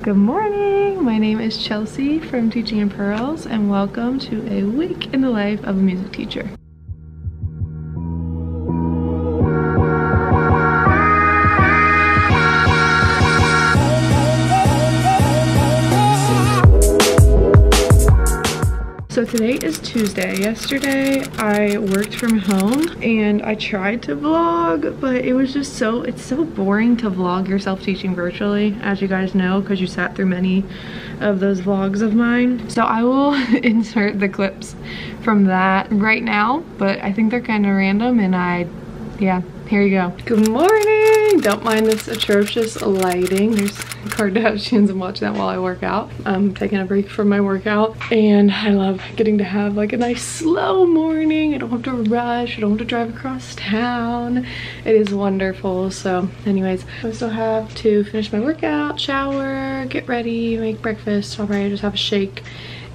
Good morning! My name is Chelsea from Teaching in Pearls, and welcome to a week in the life of a music teacher. So today is Tuesday. Yesterday I worked from home and I tried to vlog, but it was just it's so boring to vlog yourself teaching virtually, as you guys know, because you sat through many of those vlogs of mine. So I will insert the clips from that right now, but I think they're kind of random and yeah, here you go. Good morning! Don't mind this atrocious lighting. There's Kardashians. I'm watching that while I work out. I'm taking a break from my workout and I love getting to have like a nice slow morning. I don't have to rush. I don't have to drive across town. It is wonderful. So anyways, I still have to finish my workout, shower, get ready, make breakfast. I'll probably just have a shake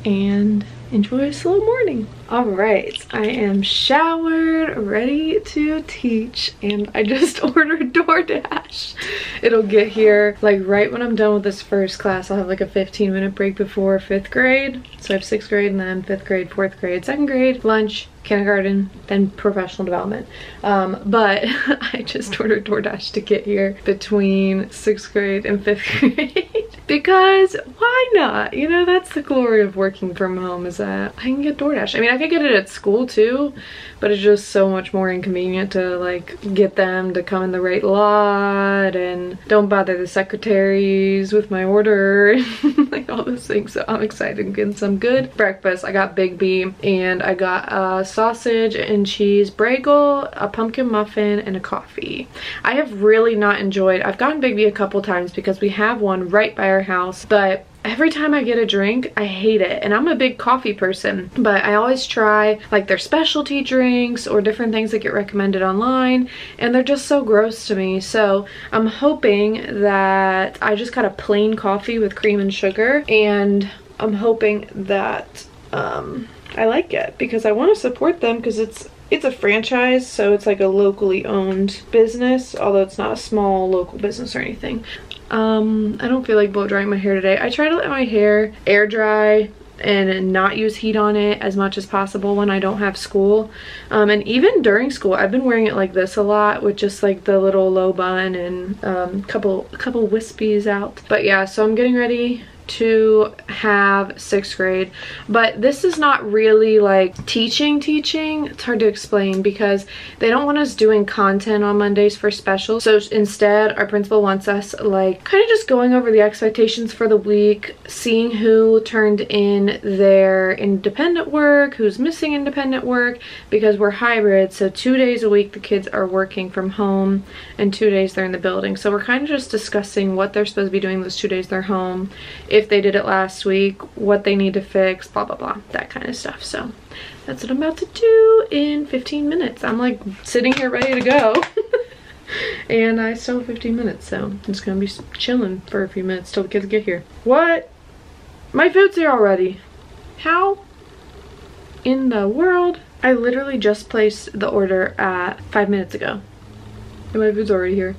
and enjoy a slow morning. All right, I am showered, ready to teach, and I just ordered DoorDash. It'll get here like right when I'm done with this first class. I'll have like a 15-minute break before 5th grade. So I have 6th grade and then 5th grade, 4th grade, 2nd grade, lunch, kindergarten, then professional development. But I just ordered DoorDash to get here between 6th grade and 5th grade. Because why not? You know, that's the glory of working from home, is that I can get DoorDash. I mean, I could get it at school too, but it's just so much more inconvenient to like get them to come in the right lot and don't bother the secretaries with my order, like all those things. So I'm excited to get some good breakfast. I got Big B and I got a sausage and cheese bagel, a pumpkin muffin, and a coffee. I have really not enjoyed, I've gotten Big B a couple times because we have one right by our house, but every time I get a drink, I hate it. And I'm a big coffee person, but I always try like their specialty drinks or different things that get recommended online, and they're just so gross to me. So I'm hoping that I just got a plain coffee with cream and sugar, and I'm hoping that I like it because I want to support them because it's a franchise, so it's like a locally owned business, although it's not a small local business or anything. I don't feel like blow drying my hair today. I try to let my hair air dry and not use heat on it as much as possible when I don't have school. And even during school, I've been wearing it like this a lot with just like the little low bun and couple wispies out. But yeah, so I'm getting ready to have 6th grade, but this is not really like teaching. It's hard to explain because they don't want us doing content on Mondays for specials. So instead, our principal wants us like kind of just going over the expectations for the week, seeing who turned in their independent work, who's missing independent work, because we're hybrid. So 2 days a week the kids are working from home and 2 days they're in the building. So we're kind of just discussing what they're supposed to be doing those 2 days they're home, if they did it last week, what they need to fix, blah blah blah, that kind of stuff. So that's what I'm about to do in 15 minutes. I'm like sitting here ready to go and I still have 15 minutes, so I'm just gonna be chilling for a few minutes till the kids get here. What? My food's here already. How in the world? I literally just placed the order at 5 minutes ago and my food's already here.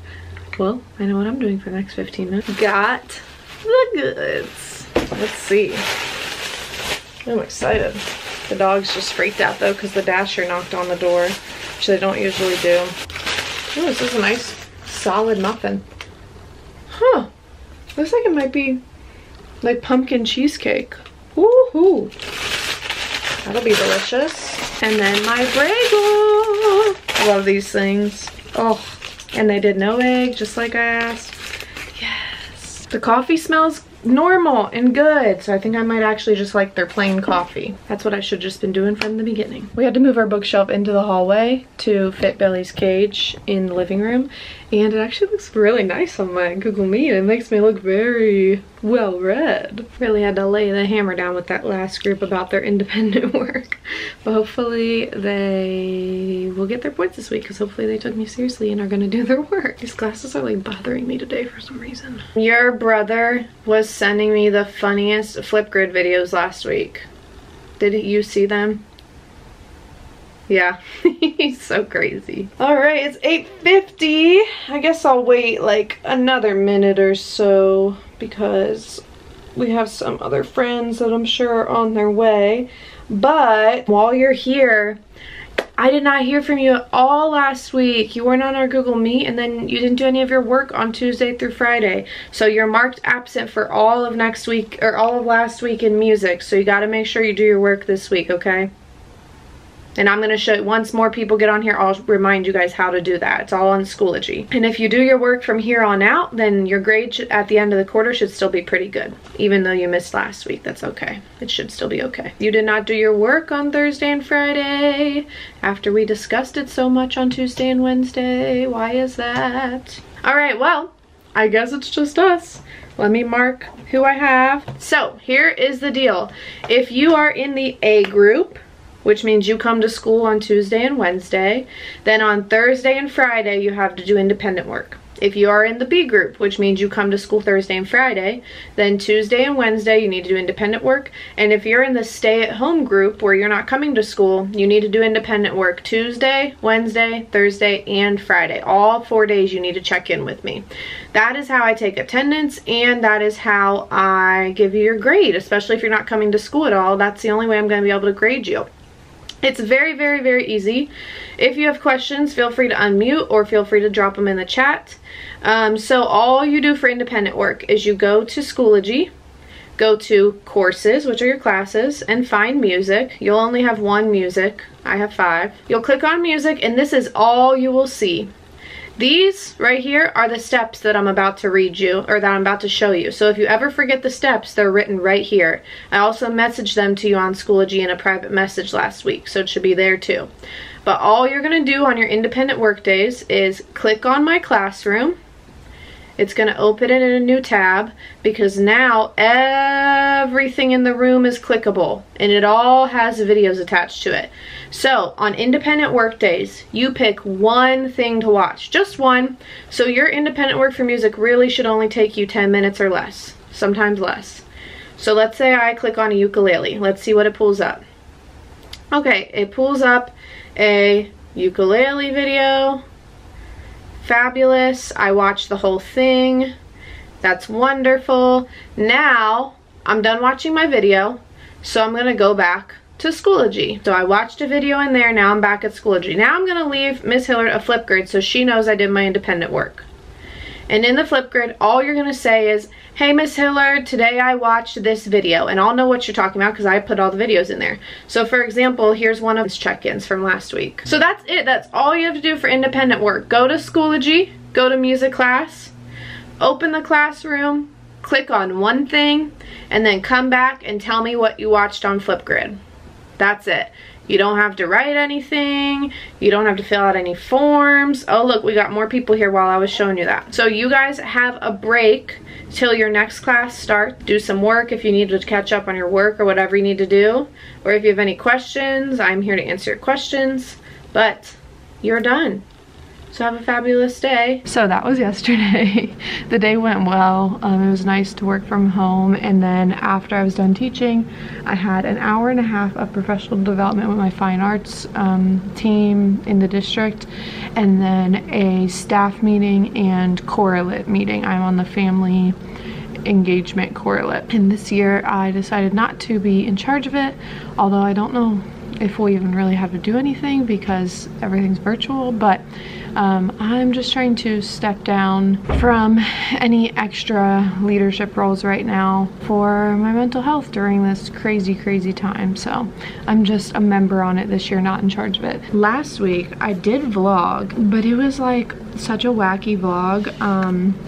Well, I know what I'm doing for the next 15 minutes. Got the goods. Let's see. I'm excited. The dog's just freaked out though because the dasher knocked on the door, which they don't usually do. Oh, this is a nice solid muffin. Huh. Looks like it might be like pumpkin cheesecake. Woohoo. That'll be delicious. And then my bagel. I love these things. Oh, and they did no egg, just like I asked. The coffee smells normal and good, so I think I might actually just like their plain coffee. That's what I should have just been doing from the beginning. We had to move our bookshelf into the hallway to fit Billy's cage in the living room, and it actually looks really nice on my Google Meet. It makes me look very well read. Really had to lay the hammer down with that last group about their independent work, but hopefully they will get their points this week because hopefully they took me seriously and are gonna do their work. These glasses are like bothering me today for some reason. Your brother was sending me the funniest Flipgrid videos last week. Did you see them? Yeah, he's so crazy. All right, it's 8:50. I guess I'll wait like another minute or so because we have some other friends that I'm sure are on their way. But while you're here, I did not hear from you at all last week. You weren't on our Google Meet, and then you didn't do any of your work on Tuesday through Friday. So you're marked absent for all of next week, or all of last week in music. So you gotta make sure you do your work this week, okay? And I'm gonna show you, once more people get on here, I'll remind you guys how to do that. It's all on Schoology. And if you do your work from here on out, then your grade at the end of the quarter should still be pretty good. Even though you missed last week, that's okay. It should still be okay. You did not do your work on Thursday and Friday after we discussed it so much on Tuesday and Wednesday. Why is that? All right, well, I guess it's just us. Let me mark who I have. So here is the deal. If you are in the A group, which means you come to school on Tuesday and Wednesday, then on Thursday and Friday you have to do independent work. If you are in the B group, which means you come to school Thursday and Friday, then Tuesday and Wednesday you need to do independent work. And if you're in the stay-at-home group where you're not coming to school, you need to do independent work Tuesday, Wednesday, Thursday, and Friday. All 4 days you need to check in with me. That is how I take attendance, and that is how I give you your grade, especially if you're not coming to school at all. That's the only way I'm going to be able to grade you. It's very, very, very easy. If you have questions, feel free to unmute or feel free to drop them in the chat. So all you do for independent work is you go to Schoology, go to courses, which are your classes, and find music. You'll only have one music. I have 5. You'll click on music, and this is all you will see. These right here are the steps that I'm about to read you, or that I'm about to show you. So if you ever forget the steps, they're written right here. I also messaged them to you on Schoology in a private message last week, so it should be there too. But all you're going to do on your independent work days is click on My Classroom. It's going to open it in a new tab because now everything in the room is clickable and it all has videos attached to it. So on independent work days, you pick one thing to watch, just one. So your independent work for music really should only take you 10 minutes or less, sometimes less. So let's say I click on a ukulele. Let's see what it pulls up. Okay, it pulls up a ukulele video. Fabulous. I watched the whole thing. That's wonderful. Now I'm done watching my video, so I'm gonna go back to Schoology. So I watched a video in there. Now I'm back at Schoology. Now I'm gonna leave Miss Hillard a flip grid so she knows I did my independent work. And in the flip grid, all you're gonna say is, hey Miss Hillard, today I watched this video, and I'll know what you're talking about because I put all the videos in there. So for example, here's one of his check-ins from last week. So that's it. That's all you have to do for independent work. Go to Schoology, go to music class, open the classroom, click on one thing, and then come back and tell me what you watched on Flipgrid. That's it. You don't have to write anything. You don't have to fill out any forms. Oh look, we got more people here while I was showing you that. So you guys have a break till your next class starts. Do some work if you need to catch up on your work or whatever you need to do. Or if you have any questions, I'm here to answer your questions. But you're done. So have a fabulous day. So that was yesterday. The day went well. It was nice to work from home, and then after I was done teaching, I had an hour and a half of professional development with my fine arts team in the district, and then a staff meeting and correlate meeting. I'm on the family engagement correlate, and this year I decided not to be in charge of it, although I don't know if we even really have to do anything because everything's virtual, but I'm just trying to step down from any extra leadership roles right now for my mental health during this crazy time. So I'm just a member on it this year, not in charge of it. Last week I did vlog, but it was like such a wacky vlog.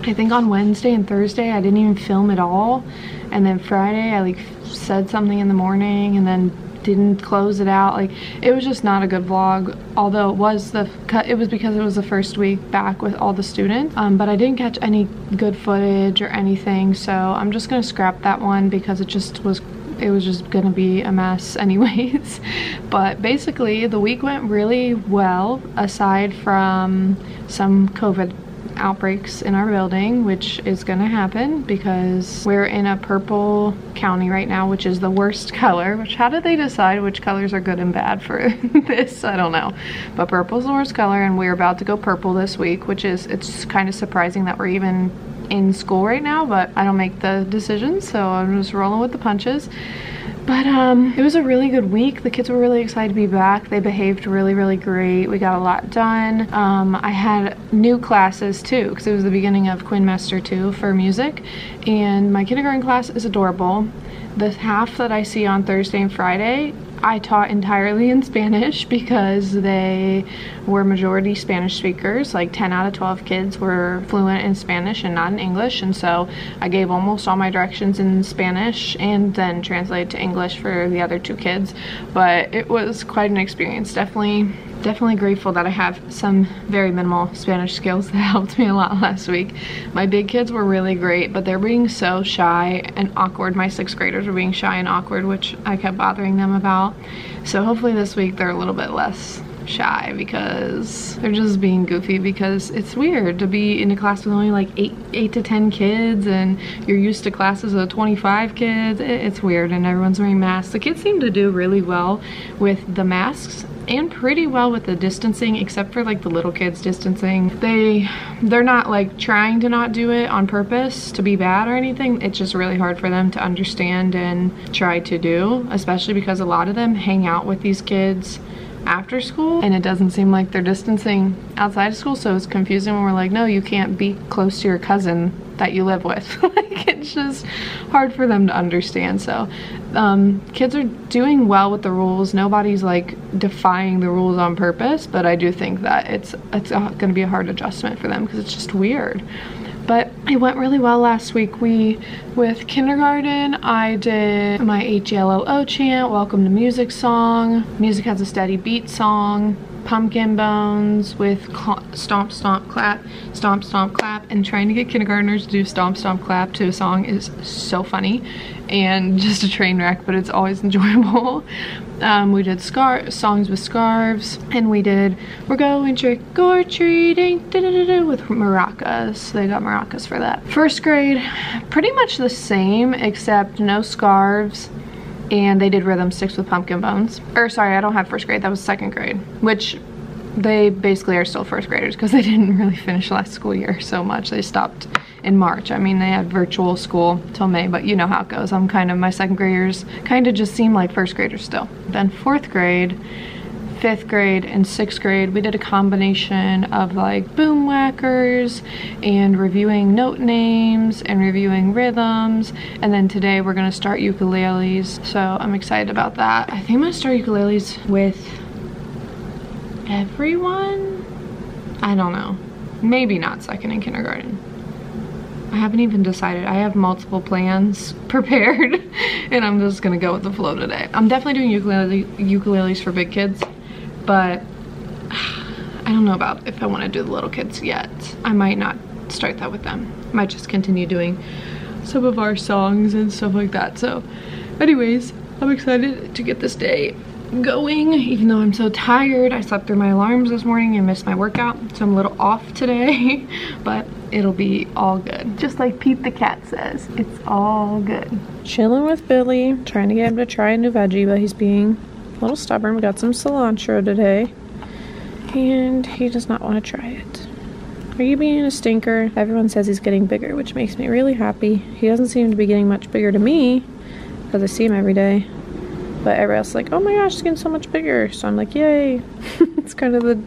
I think on Wednesday and Thursday I didn't even film at all, and then Friday I like said something in the morning and then didn't close it out. Like, it was just not a good vlog, although it was because it was the first week back with all the students, but I didn't catch any good footage or anything, so I'm just gonna scrap that one because it was just gonna be a mess anyways. But basically the week went really well, aside from some COVID outbreaks in our building, which is gonna happen because we're in a purple county right now, which is the worst color. Which, how did they decide which colors are good and bad for this? I don't know, but purple's the worst color, and we're about to go purple this week, which is, it's kind of surprising that we're even in school right now, but I don't make the decisions, so I'm just rolling with the punches. But it was a really good week. The kids were really excited to be back. They behaved really great. We got a lot done. I had new classes too, because it was the beginning of Quinmester 2 for music, and my kindergarten class is adorable. The half that I see on Thursday and Friday, I taught entirely in Spanish because they were majority Spanish speakers. Like 10 out of 12 kids were fluent in Spanish and not in English, and so I gave almost all my directions in Spanish and then translated to English for the other 2 kids. But it was quite an experience. Definitely grateful that I have some very minimal Spanish skills that helped me a lot last week. My big kids were really great, but they're being so shy and awkward. My 6th graders were being shy and awkward, which I kept bothering them about. So hopefully this week they're a little bit less shy because they're just being goofy, because it's weird to be in a class with only like 8 to 10 kids and you're used to classes of 25 kids. It's weird, and everyone's wearing masks. The kids seem to do really well with the masks and pretty well with the distancing, except for like the little kids distancing. They're not like trying to not do it on purpose to be bad or anything. It's just really hard for them to understand and try to do, especially because a lot of them hang out with these kids after school, and it doesn't seem like they're distancing outside of school, so it's confusing when we're like, no, you can't be close to your cousin that you live with. Like, it's just hard for them to understand. So kids are doing well with the rules. Nobody's like defying the rules on purpose, but I do think that it's gonna be a hard adjustment for them because it's just weird. But it went really well last week. With kindergarten, I did my HLLO chant, welcome to music song, music has a steady beat song, pumpkin bones with stomp stomp clap, stomp stomp clap, and trying to get kindergartners to do stomp stomp clap to a song is so funny and just a train wreck, but it's always enjoyable. We did songs with scarves, and we did we're going trick or treating with maracas. They got maracas for that. First grade, pretty much the same except no scarves, and they did rhythm sticks with pumpkin bones. Or sorry, I don't have first grade, that was 2nd grade, which they basically are still first graders because they didn't really finish last school year so much. They stopped in March. I mean, they had virtual school till May, but you know how it goes. My 2nd graders kind of just seem like first graders still. Then 4th grade, 5th grade, and 6th grade, we did a combination of like boom whackers and reviewing note names and reviewing rhythms. And then today we're gonna start ukuleles, so I'm excited about that. I think I'm gonna start ukuleles with everyone. I don't know, maybe not 2nd and kindergarten. I haven't even decided. I have multiple plans prepared and I'm just gonna go with the flow today. I'm definitely doing ukuleles for big kids, but I don't know about if I want to do the little kids yet. I might not start that with them. I might just continue doing some of our songs and stuff like that. So anyways, I'm excited to get this day going, even though I'm so tired. I slept through my alarms this morning and missed my workout, so I'm a little off today, but it'll be all good. Just like Pete the cat says, it's all good. Chilling with Billy, trying to get him to try a new veggie, but he's being a little stubborn. We got some cilantro today, and he does not want to try it. Are you being a stinker? Everyone says he's getting bigger, which makes me really happy. He doesn't seem to be getting much bigger to me, because I see him every day. But everybody else is like, oh my gosh, he's getting so much bigger. So I'm like, yay. It's kind of the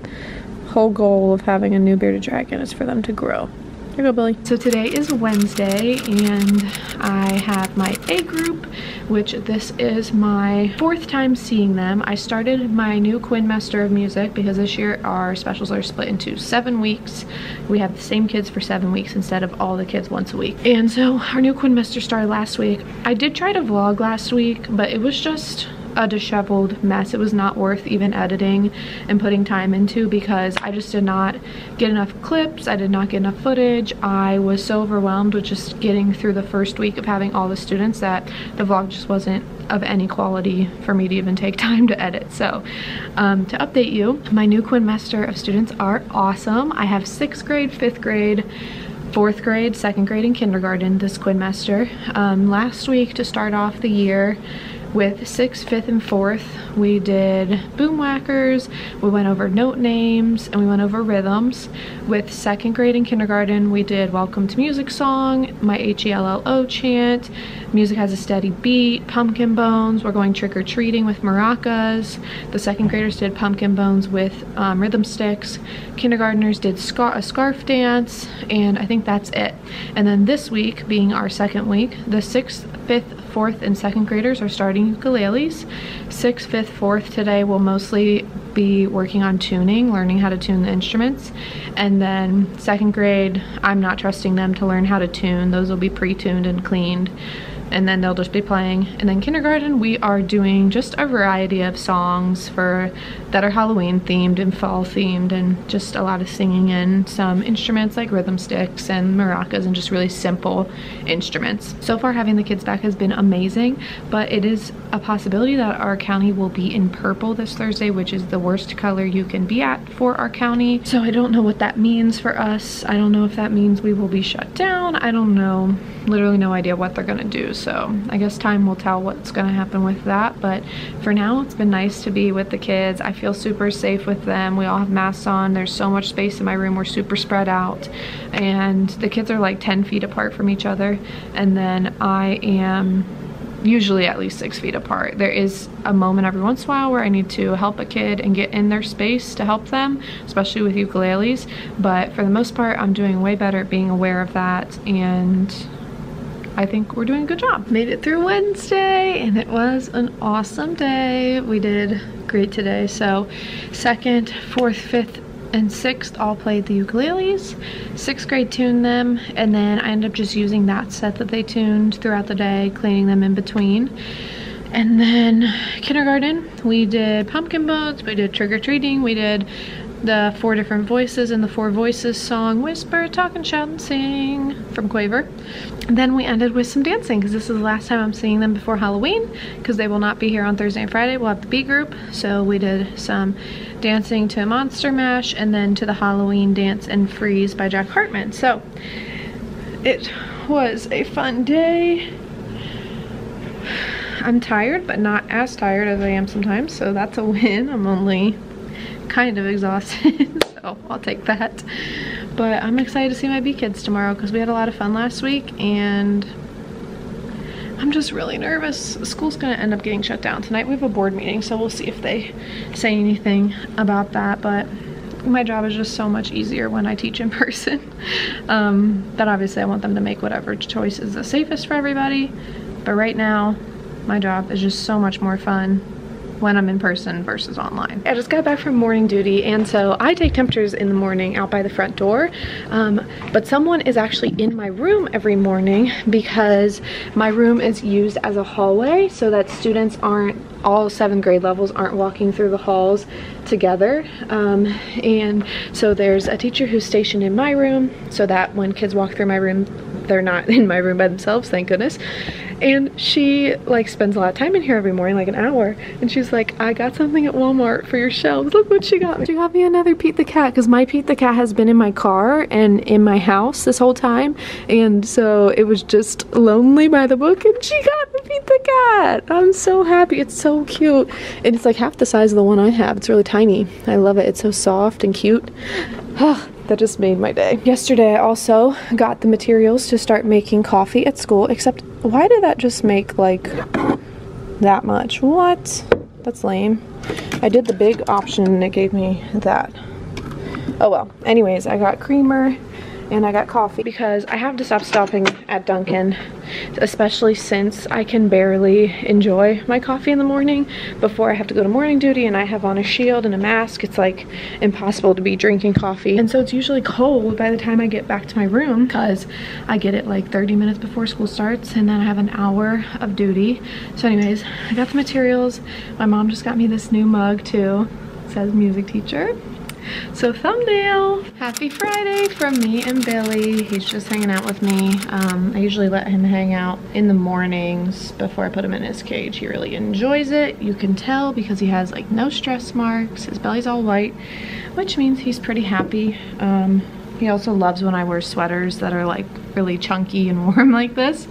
whole goal of having a new bearded dragon is for them to grow. Here you go, Billy. So today is Wednesday, and I have my A group, which this is my 4th time seeing them. I started my new Quinmester of music because this year our specials are split into 7 weeks. We have the same kids for 7 weeks instead of all the kids once a week. And so our new Quinmester started last week. I did try to vlog last week, but it was just a disheveled mess. It was not worth even editing and putting time into because I just did not get enough clips. I did not get enough footage. I was so overwhelmed with just getting through the first week of having all the students that the vlog just wasn't of any quality for me to even take time to edit. So to update you, my new Quinmester of students are awesome. I have 6th grade, 5th grade, 4th grade, 2nd grade, and kindergarten this Quinmester. Last week, to start off the year, With 6th, 5th, and 4th, we did boom whackers, we went over note names, and we went over rhythms. With 2nd grade and kindergarten, we did welcome to music song, my HELLO chant, music has a steady beat, pumpkin bones, we're going trick-or-treating with maracas. The 2nd graders did pumpkin bones with rhythm sticks. Kindergartners did a scarf dance, and I think that's it. And then this week, being our 2nd week, the 6th, 5th, 4th, and 2nd graders are starting ukuleles. 6th, 5th, 4th today will mostly be working on tuning, learning how to tune the instruments. And then 2nd grade, I'm not trusting them to learn how to tune. Those will be pre-tuned and cleaned, and then they'll just be playing. And then kindergarten, we are doing just a variety of songs that are Halloween themed and fall themed, and just a lot of singing and some instruments like rhythm sticks and maracas and just really simple instruments. So far, having the kids back has been amazing, but it is a possibility that our county will be in purple this Thursday, which is the worst color you can be at for our county. So I don't know what that means for us. I don't know if that means we will be shut down. I don't know. Literally no idea what they're gonna do. So I guess time will tell what's gonna happen with that. But for now, it's been nice to be with the kids. I feel super safe with them. We all have masks on. There's so much space in my room. We're super spread out. And the kids are like 10 feet apart from each other. And then I am usually at least 6 feet apart. There is a moment every once in a while where I need to help a kid and get in their space to help them, especially with ukuleles. But for the most part, I'm doing way better at being aware of that, and I think we're doing a good job. Made it through Wednesday, and it was an awesome day. We did great today. So 2nd, 4th, 5th, and 6th all played the ukuleles. 6th grade tuned them, and then I ended up just using that set that they tuned throughout the day, cleaning them in between. And then kindergarten, we did pumpkin bones, we did trick-or-treating, we did the 4 different voices in the 4 voices song, Whisper, Talk, and Shout, and Sing from Quaver. And then we ended with some dancing, because this is the last time I'm seeing them before Halloween, because they will not be here on Thursday and Friday. We'll have the B group. So we did some dancing to Monster Mash, and then to the Halloween Dance and Freeze by Jack Hartman. So it was a fun day. I'm tired, but not as tired as I am sometimes, so that's a win. I'm only kind of exhausted, so I'll take that. But I'm excited to see my B kids tomorrow, because we had a lot of fun last week, and I'm just really nervous. School's gonna end up getting shut down tonight. We have a board meeting, so we'll see if they say anything about that. But my job is just so much easier when I teach in person. But obviously I want them to make whatever choice is the safest for everybody. But right now, my job is just so much more fun when I'm in person versus online. I just got back from morning duty, and so I take temperatures in the morning out by the front door, but someone is actually in my room every morning, because my room is used as a hallway so that students aren't, all 7th grade levels aren't walking through the halls together. And so there's a teacher who's stationed in my room so that when kids walk through my room, they're not in my room by themselves, thank goodness. And she like spends a lot of time in here every morning, like an hour, and she's like, I got something at Walmart for your shelves. Look what she got me. She got me another Pete the Cat, because my Pete the Cat has been in my car and in my house this whole time, and so it was just lonely by the book, and she got me Pete the Cat. I'm so happy. It's so cute, and it's like half the size of the one I have. It's really tiny. I love it. It's so soft and cute. That just made my day. Yesterday I also got the materials to start making coffee at school, except why did that just make like that much? What? That's lame. I did the big option and it gave me that. Oh well. Anyways, I got creamer and I got coffee because I have to stop stopping at Dunkin', especially since I can barely enjoy my coffee in the morning before I have to go to morning duty and I have on a shield and a mask. It's like impossible to be drinking coffee, and so it's usually cold by the time I get back to my room, because I get it like 30 minutes before school starts, and then I have an hour of duty. So anyways, I got the materials. My mom just got me this new mug too. It says music teacher. So thumbnail. Happy Friday from me and Billy. He's just hanging out with me. I usually let him hang out in the mornings before I put him in his cage. He really enjoys it. You can tell because he has like no stress marks. His belly's all white, which means he's pretty happy. He also loves when I wear sweaters that are like really chunky and warm like this.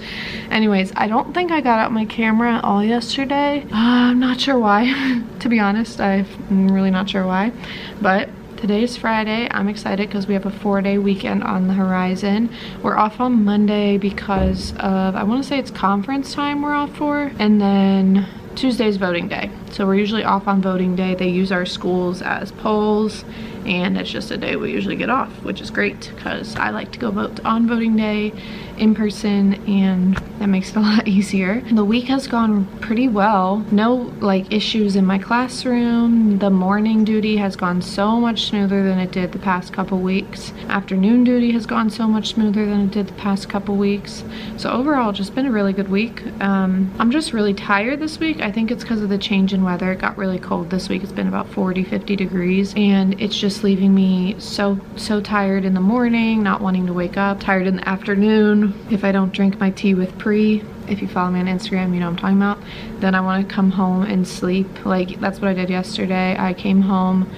Anyways, I don't think I got out my camera at all yesterday. I'm not sure why. To be honest, I'm really not sure why. But today is Friday. I'm excited because we have a 4-day weekend on the horizon. We're off on Monday because of, I want to say it's conference time we're off for. And then Tuesday's voting day. So we're usually off on voting day. They use our schools as polls, and it's just a day we usually get off, which is great because I like to go vote on voting day in person, and that makes it a lot easier. The week has gone pretty well. No like issues in my classroom. The morning duty has gone so much smoother than it did the past couple weeks. Afternoon duty has gone so much smoother than it did the past couple weeks. So overall, just been a really good week. I'm just really tired this week. I think it's because of the change in weather. It got really cold this week. It's been about 40-50 degrees, and it's just leaving me so tired in the morning, not wanting to wake up, tired in the afternoon. If I don't drink my tea with Pre, if you follow me on Instagram, you know what I'm talking about, then I want to come home and sleep. Like, that's what I did yesterday. I came home,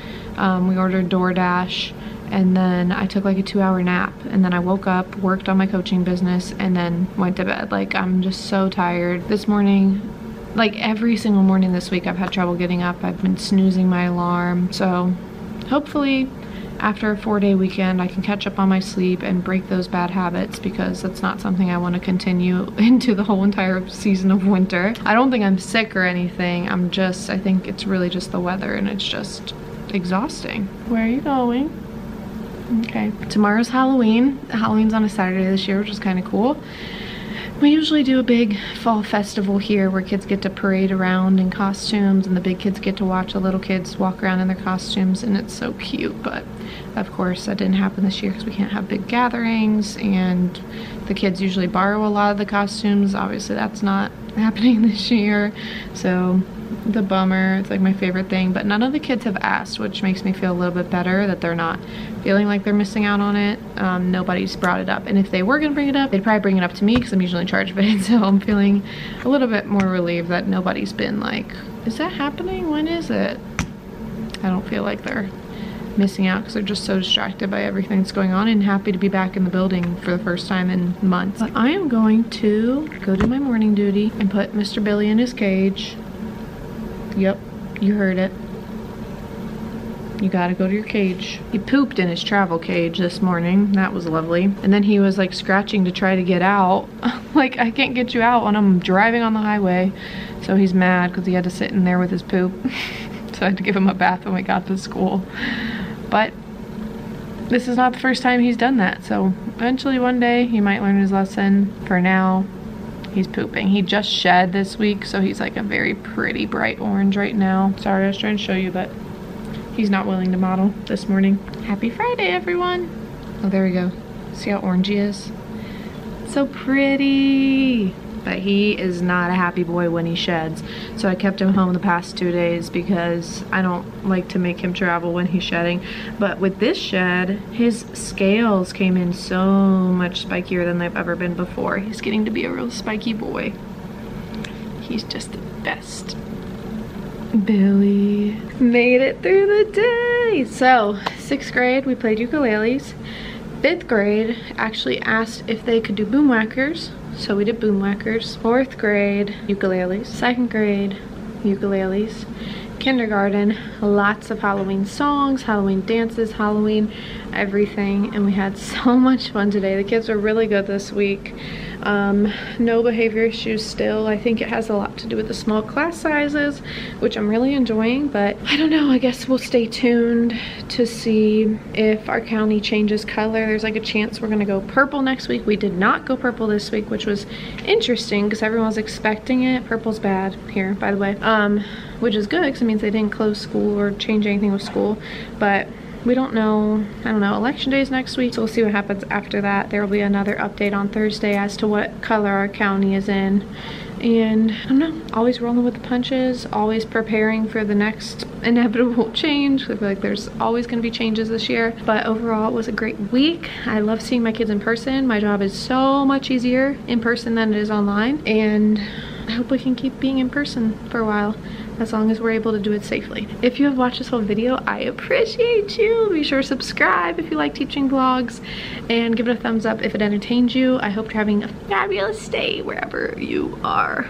we ordered DoorDash, and then I took like a 2-hour nap, and then I woke up, worked on my coaching business, and then went to bed. Like, I'm just so tired. This morning, like every single morning this week, I've had trouble getting up. I've been snoozing my alarm. So hopefully after a 4-day weekend, I can catch up on my sleep and break those bad habits, because that's not something I want to continue into the whole entire season of winter. I don't think I'm sick or anything. I think it's really just the weather, and it's just exhausting. Where are you going? Okay. Tomorrow's Halloween. Halloween's on a Saturday this year, which is kind of cool. We usually do a big fall festival here where kids get to parade around in costumes, and the big kids get to watch the little kids walk around in their costumes, and it's so cute. But of course that didn't happen this year because we can't have big gatherings, and the kids usually borrow a lot of the costumes. Obviously that's not happening this year, so the bummer. It's like my favorite thing, but none of the kids have asked, which makes me feel a little bit better that they're not feeling like they're missing out on it. Nobody's brought it up, and if they were gonna bring it up, they'd probably bring it up to me because I'm usually in charge of it. So I'm feeling a little bit more relieved that nobody's been like, is that happening? When is it? I don't feel like they're missing out because they're just so distracted by everything that's going on, and happy to be back in the building for the first time in months. But I am going to go do my morning duty and put Mr. Billy in his cage. Yep, you heard it. You gotta go to your cage. He pooped in his travel cage this morning. That was lovely. And then he was like scratching to try to get out. Like, I can't get you out when I'm driving on the highway. So he's mad because he had to sit in there with his poop. So I had to give him a bath when we got to school. But this is not the first time he's done that. So eventually one day he might learn his lesson. For now, he's pooping. He just shed this week, so he's like a very pretty bright orange right now. Sorry, I was trying to show you, but he's not willing to model this morning. Happy Friday, everyone. Oh, there we go. See how orange he is? So pretty. But he is not a happy boy when he sheds. So I kept him home the past 2 days because I don't like to make him travel when he's shedding. But with this shed, his scales came in so much spikier than they've ever been before. He's getting to be a real spiky boy. He's just the best. Billy made it through the day. So 6th grade, we played ukuleles. 5th grade actually asked if they could do boom whackers. So we did boom whackers. 4th grade, ukuleles. 2nd grade, ukuleles. Kindergarten, lots of Halloween songs, Halloween dances, Halloween everything, and we had so much fun today. The kids were really good this week. No behavior issues still. I think it has a lot to do with the small class sizes, which I'm really enjoying, but I don't know, I guess we'll stay tuned to see if our county changes color. There's like a chance we're gonna go purple next week. We did not go purple this week, which was interesting because everyone was expecting it. Purple's bad here, by the way, which is good because it means they didn't close school or change anything with school, but we don't know. I don't know. Election day is next week, so we'll see what happens after that. There will be another update on Thursday as to what color our county is in. And I don't know, always rolling with the punches, always preparing for the next inevitable change. I feel like there's always going to be changes this year, but overall it was a great week. I love seeing my kids in person. My job is so much easier in person than it is online, and I hope we can keep being in person for a while, as long as we're able to do it safely. If you have watched this whole video, I I appreciate you. Be sure to subscribe if you like teaching vlogs, and give it a thumbs up if it entertains you. I hope you're having a fabulous day wherever you are.